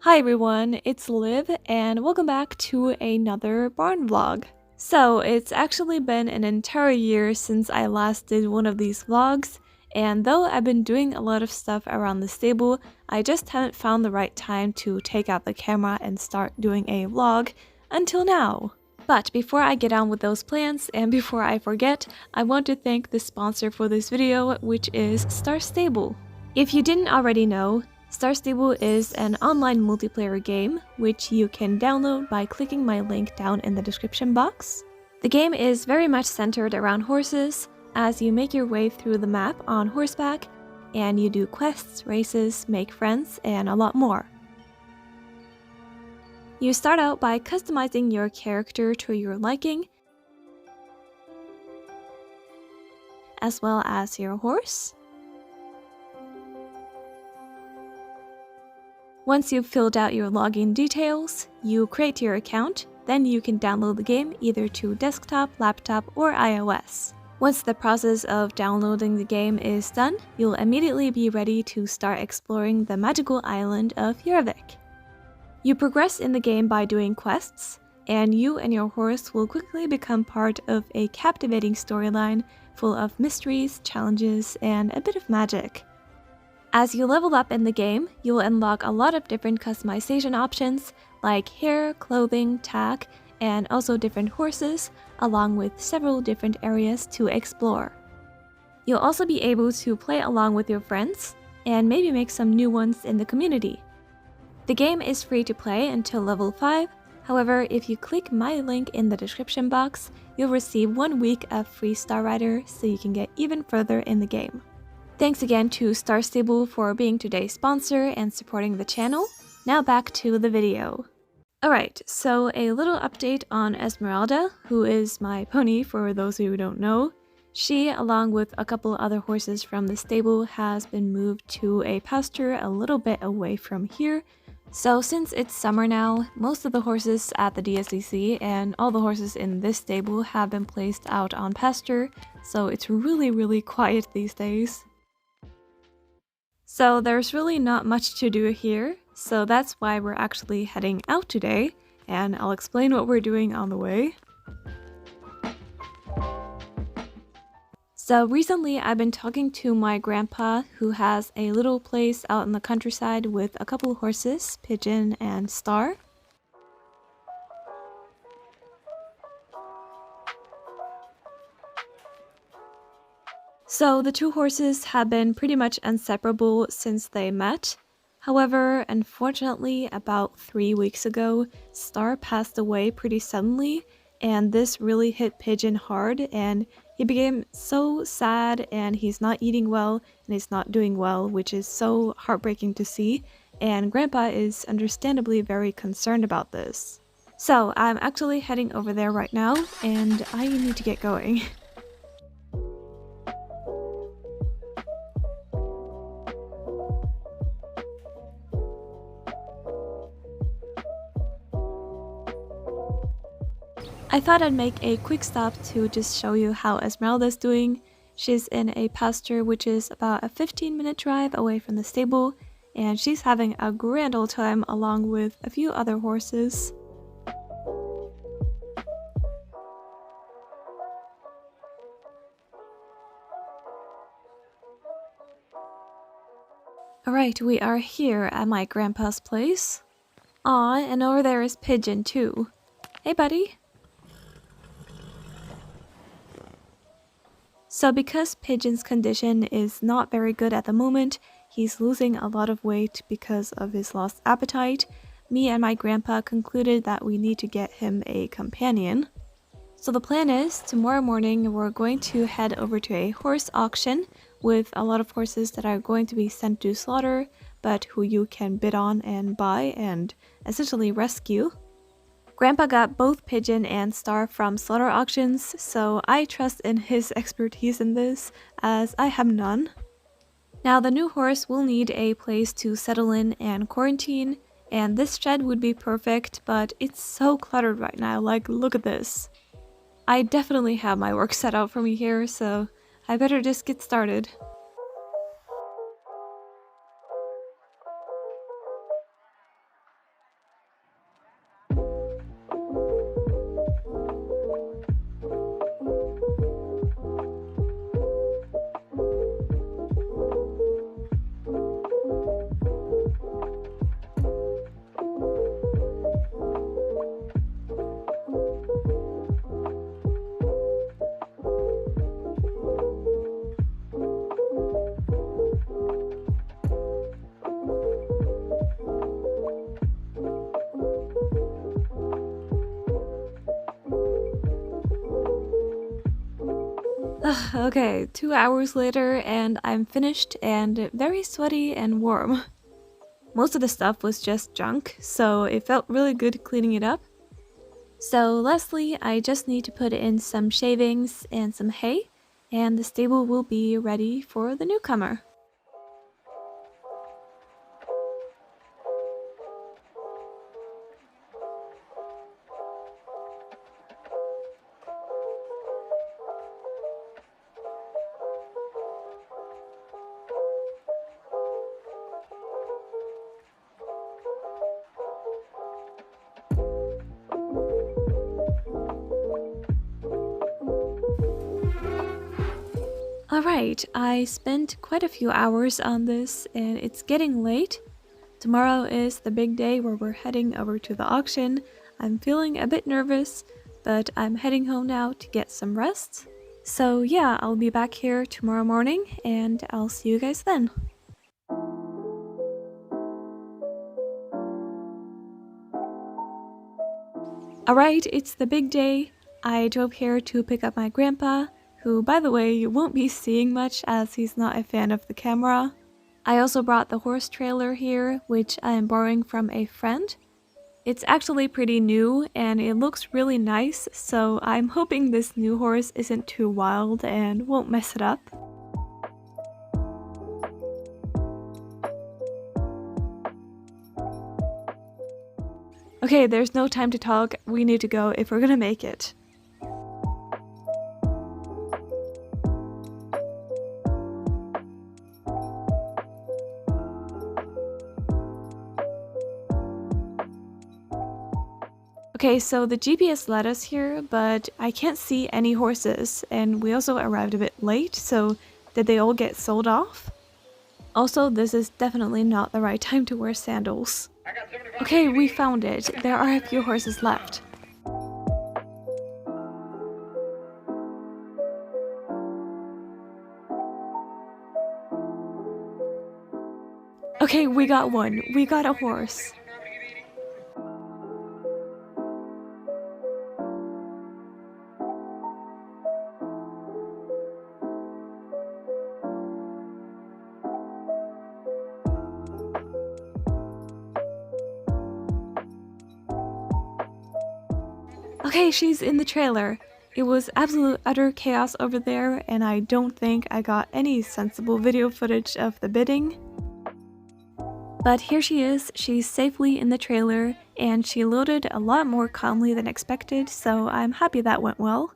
Hi everyone, it's Liv and welcome back to another barn vlog. So it's actually been an entire year since I last did one of these vlogs, and though I've been doing a lot of stuff around the stable, I just haven't found the right time to take out the camera and start doing a vlog until now. But before I get on with those plans and before I forget, I want to thank the sponsor for this video, which is Starstable. If you didn't already know, Starstable is an online multiplayer game, which you can download by clicking my link down in the description box. The game is very much centered around horses, as you make your way through the map on horseback, and you do quests, races, make friends, and a lot more. You start out by customizing your character to your liking, as well as your horse. Once you've filled out your login details, you create your account, then you can download the game either to desktop, laptop, or iOS. Once the process of downloading the game is done, you'll immediately be ready to start exploring the magical island of Jorvik. You progress in the game by doing quests, and you and your horse will quickly become part of a captivating storyline full of mysteries, challenges, and a bit of magic. As you level up in the game, you will unlock a lot of different customization options like hair, clothing, tack, and also different horses, along with several different areas to explore. You'll also be able to play along with your friends, and maybe make some new ones in the community. The game is free to play until level 5, however, if you click my link in the description box, you'll receive 1 week of free Star Rider so you can get even further in the game. Thanks again to Starstable for being today's sponsor and supporting the channel. Now back to the video. Alright, so a little update on Esmeralda, who is my pony for those who don't know. She, along with a couple other horses from the stable, has been moved to a pasture a little bit away from here. So since it's summer now, most of the horses at the DSDC and all the horses in this stable have been placed out on pasture, so it's really quiet these days. So there's really not much to do here, so that's why we're actually heading out today, and I'll explain what we're doing on the way. So recently I've been talking to my grandpa, who has a little place out in the countryside with a couple horses, Pigeon and Star. So the two horses have been pretty much inseparable since they met. However, unfortunately, about 3 weeks ago, Star passed away pretty suddenly, and this really hit Pigeon hard, and he became so sad, and he's not eating well, and he's not doing well, which is so heartbreaking to see, and Grandpa is understandably very concerned about this. So I'm actually heading over there right now, and I need to get going. I thought I'd make a quick stop to just show you how Esmeralda's doing. She's in a pasture which is about a 15-minute drive away from the stable, and she's having a grand old time along with a few other horses. Alright, we are here at my grandpa's place. Aw, and over there is Pigeon too. Hey buddy! So because Pigeon's condition is not very good at the moment, he's losing a lot of weight because of his lost appetite, me and my grandpa concluded that we need to get him a companion. So the plan is, tomorrow morning we're going to head over to a horse auction with a lot of horses that are going to be sent to slaughter, but who you can bid on and buy and essentially rescue. Grandpa got both Pigeon and Star from slaughter auctions, so I trust in his expertise in this, as I have none. Now the new horse will need a place to settle in and quarantine, and this shed would be perfect, but it's so cluttered right now, like look at this. I definitely have my work set out for me here, so I better just get started. Okay, 2 hours later and I'm finished and very sweaty and warm. Most of the stuff was just junk, so it felt really good cleaning it up. So lastly, I just need to put in some shavings and some hay, and the stable will be ready for the newcomer. Alright, I spent quite a few hours on this and it's getting late. Tomorrow is the big day where we're heading over to the auction. I'm feeling a bit nervous, but I'm heading home now to get some rest. So yeah, I'll be back here tomorrow morning and I'll see you guys then. Alright, it's the big day. I drove here to pick up my grandpa, who by the way you won't be seeing much as he's not a fan of the camera. I also brought the horse trailer here, which I am borrowing from a friend. It's actually pretty new and it looks really nice, so I'm hoping this new horse isn't too wild and won't mess it up. Okay, there's no time to talk, we need to go if we're gonna make it. Okay, so the GPS led us here, but I can't see any horses, and we also arrived a bit late, so did they all get sold off? Also, this is definitely not the right time to wear sandals. Okay, we found it. There are a few horses left. Okay, we got one. We got a horse. Okay, she's in the trailer. It was absolute utter chaos over there, and I don't think I got any sensible video footage of the bidding. But here she is, she's safely in the trailer, and she loaded a lot more calmly than expected, so I'm happy that went well.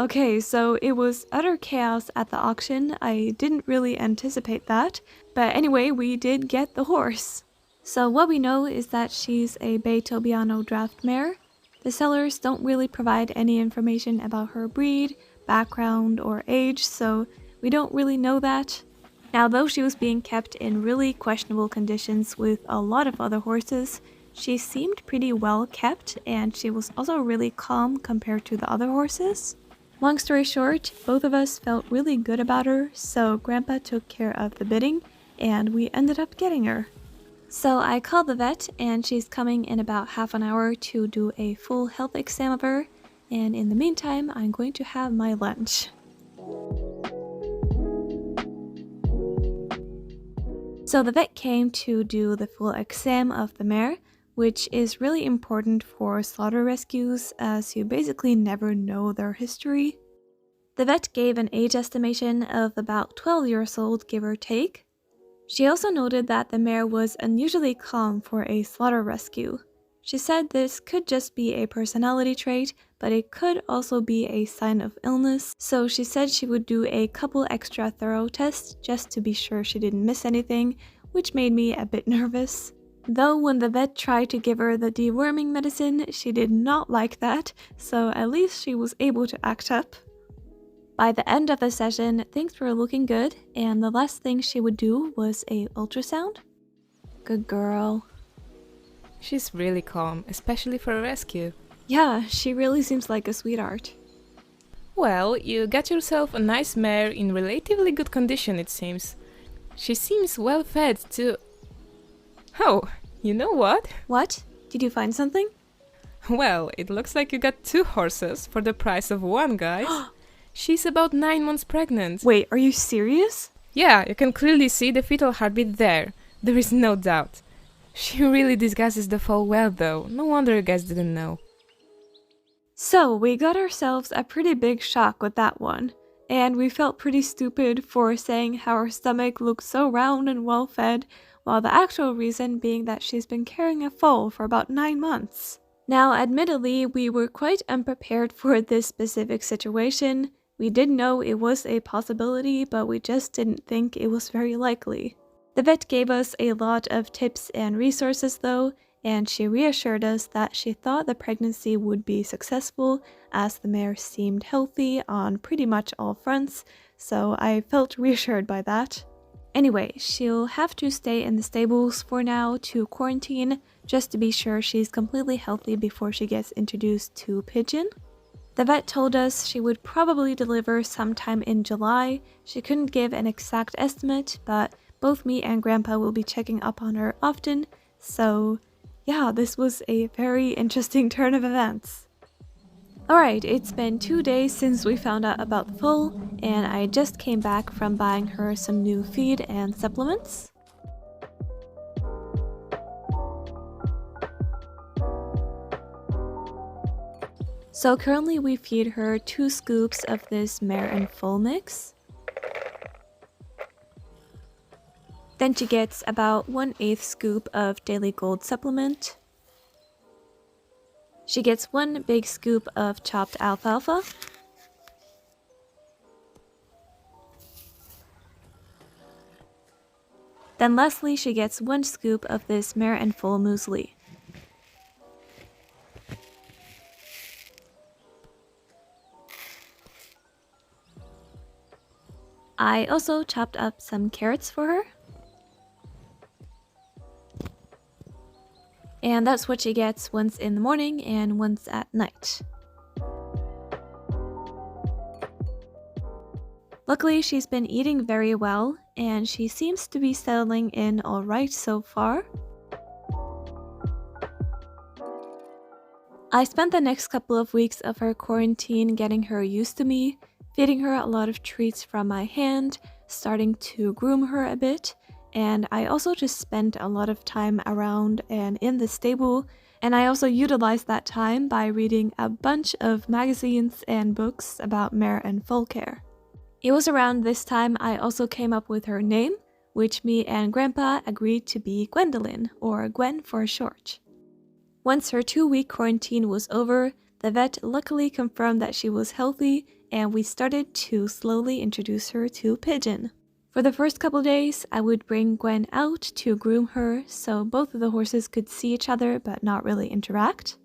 Okay, so it was utter chaos at the auction. I didn't really anticipate that, but anyway, we did get the horse. So what we know is that she's a Bay Tobiano draft mare. The sellers don't really provide any information about her breed, background, or age, so we don't really know that. Now, though she was being kept in really questionable conditions with a lot of other horses, she seemed pretty well kept, and she was also really calm compared to the other horses. Long story short, both of us felt really good about her, so Grandpa took care of the bidding, and we ended up getting her. So I called the vet, and she's coming in about half an hour to do a full health exam of her, and in the meantime, I'm going to have my lunch. So the vet came to do the full exam of the mare, which is really important for slaughter rescues as you basically never know their history. The vet gave an age estimation of about 12 years old, give or take. She also noted that the mare was unusually calm for a slaughter rescue. She said this could just be a personality trait, but it could also be a sign of illness, so she said she would do a couple extra thorough tests just to be sure she didn't miss anything, which made me a bit nervous. Though when the vet tried to give her the deworming medicine, she did not like that, so at least she was able to act up. By the end of the session, things were looking good, and the last thing she would do was a ultrasound. Good girl. She's really calm, especially for a rescue. Yeah, she really seems like a sweetheart. Well, you got yourself a nice mare in relatively good condition, it seems. She seems well fed too. Oh, you know what? What? Did you find something? Well, it looks like you got 2 horses for the price of 1, guys. She's about 9 months pregnant. Wait, are you serious? Yeah, you can clearly see the fetal heartbeat there. There is no doubt. She really disguises the foal well though. No wonder you guys didn't know. So, we got ourselves a pretty big shock with that one. And we felt pretty stupid for saying how her stomach looked so round and well fed, while the actual reason being that she's been carrying a foal for about 9 months. Now, admittedly, we were quite unprepared for this specific situation. We did know it was a possibility, but we just didn't think it was very likely. The vet gave us a lot of tips and resources though, and she reassured us that she thought the pregnancy would be successful as the mare seemed healthy on pretty much all fronts, so I felt reassured by that. Anyway, she'll have to stay in the stables for now to quarantine just to be sure she's completely healthy before she gets introduced to Pigeon. The vet told us she would probably deliver sometime in July. She couldn't give an exact estimate, but both me and Grandpa will be checking up on her often, so yeah, this was a very interesting turn of events. Alright, it's been 2 days since we found out about the foal, and I just came back from buying her some new feed and supplements. So currently we feed her 2 scoops of this mare and foal mix. Then she gets about 1/8 scoop of Daily Gold supplement. She gets 1 big scoop of chopped alfalfa. Then lastly, she gets 1 scoop of this mare and foal muesli. I also chopped up some carrots for her. And that's what she gets once in the morning and once at night. Luckily, she's been eating very well, and she seems to be settling in alright so far. I spent the next couple of weeks of her quarantine getting her used to me, feeding her a lot of treats from my hand, starting to groom her a bit, and I also just spent a lot of time around and in the stable, and I also utilized that time by reading a bunch of magazines and books about mare and foal care. It was around this time I also came up with her name, which me and Grandpa agreed to be Gwendalyn, or Gwen for short. Once her 2-week quarantine was over, the vet luckily confirmed that she was healthy, and we started to slowly introduce her to Pigeon. For the first couple days, I would bring Gwen out to groom her so both of the horses could see each other but not really interact.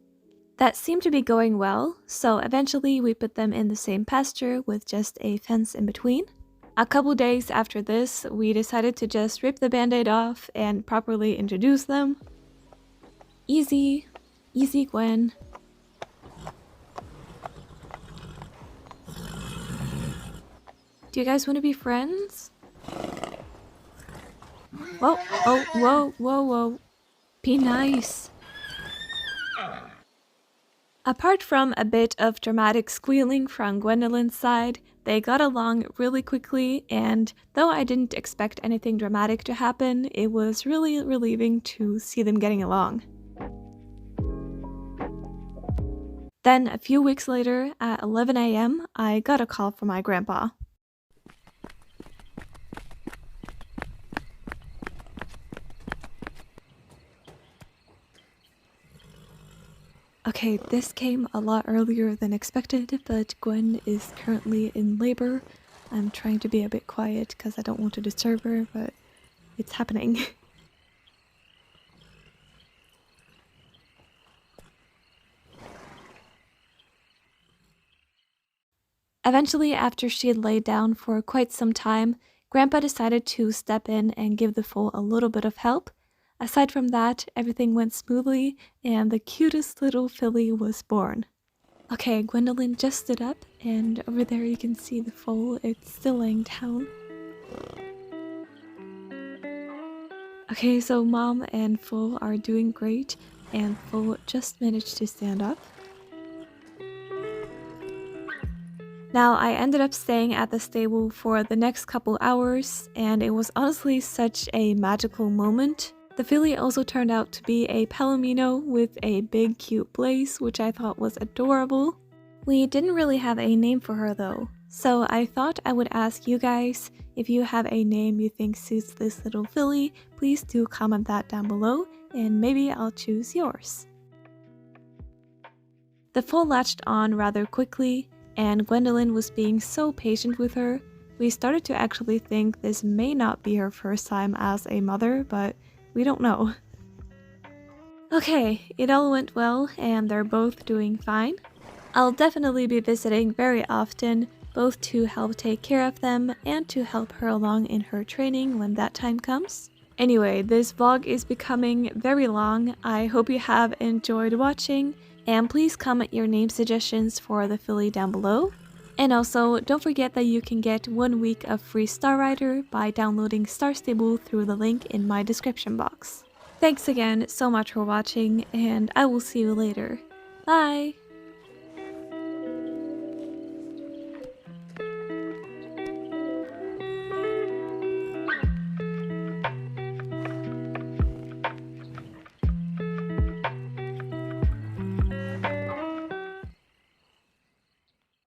That seemed to be going well, so eventually we put them in the same pasture with just a fence in between. A couple days after this, we decided to just rip the band-aid off and properly introduce them. Easy, easy Gwen. Do you guys want to be friends? Whoa, oh, whoa, whoa, whoa. Be nice. Apart from a bit of dramatic squealing from Gwendolyn's side, they got along really quickly, and though I didn't expect anything dramatic to happen, it was really relieving to see them getting along. Then, a few weeks later, at 11 AM, I got a call from my grandpa. Okay, this came a lot earlier than expected, but Gwen is currently in labor. I'm trying to be a bit quiet because I don't want to disturb her, but it's happening. Eventually, after she had laid down for quite some time, Grandpa decided to step in and give the foal a little bit of help. Aside from that, everything went smoothly and the cutest little filly was born. Okay, Gwendolyn just stood up, and over there you can see the foal. It's still laying down. Okay, so Mom and Foal are doing great, and Foal just managed to stand up. Now, I ended up staying at the stable for the next couple hours, and it was honestly such a magical moment. The filly also turned out to be a palomino with a big cute blaze, which I thought was adorable. We didn't really have a name for her though, so I thought I would ask you guys if you have a name you think suits this little filly. Please do comment that down below, and maybe I'll choose yours. The foal latched on rather quickly, and Gwendolyn was being so patient with her. We started to actually think this may not be her first time as a mother, but we don't know. Okay, it all went well and they're both doing fine. I'll definitely be visiting very often, both to help take care of them and to help her along in her training when that time comes. Anyway, this vlog is becoming very long. I hope you have enjoyed watching, and please comment your name suggestions for the filly down below. And also, don't forget that you can get 1 week of free Star Rider by downloading Starstable through the link in my description box. Thanks again so much for watching, and I will see you later. Bye!